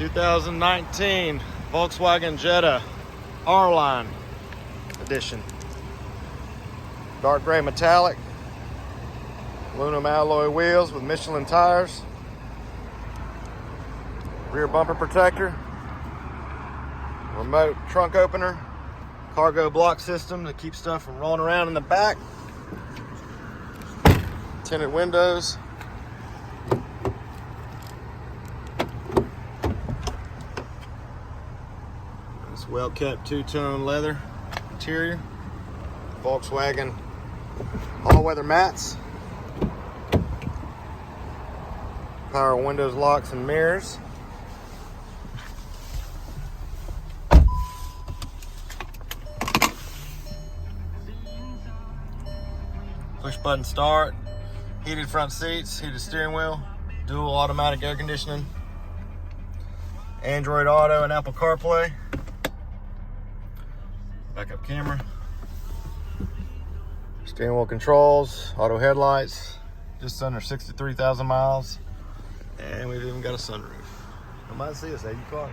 2019 Volkswagen Jetta R-Line edition. Dark gray metallic, aluminum alloy wheels with Michelin tires, rear bumper protector, remote trunk opener, cargo block system to keep stuff from rolling around in the back, tinted windows, this well-kept two-tone leather interior, Volkswagen all-weather mats, power windows, locks, and mirrors. Push button start, heated front seats, heated steering wheel, dual automatic air conditioning, Android Auto and Apple CarPlay, backup camera, steering wheel controls, auto headlights, just under 63,000 miles, and we've even got a sunroof. Come by and see us, 80 cars.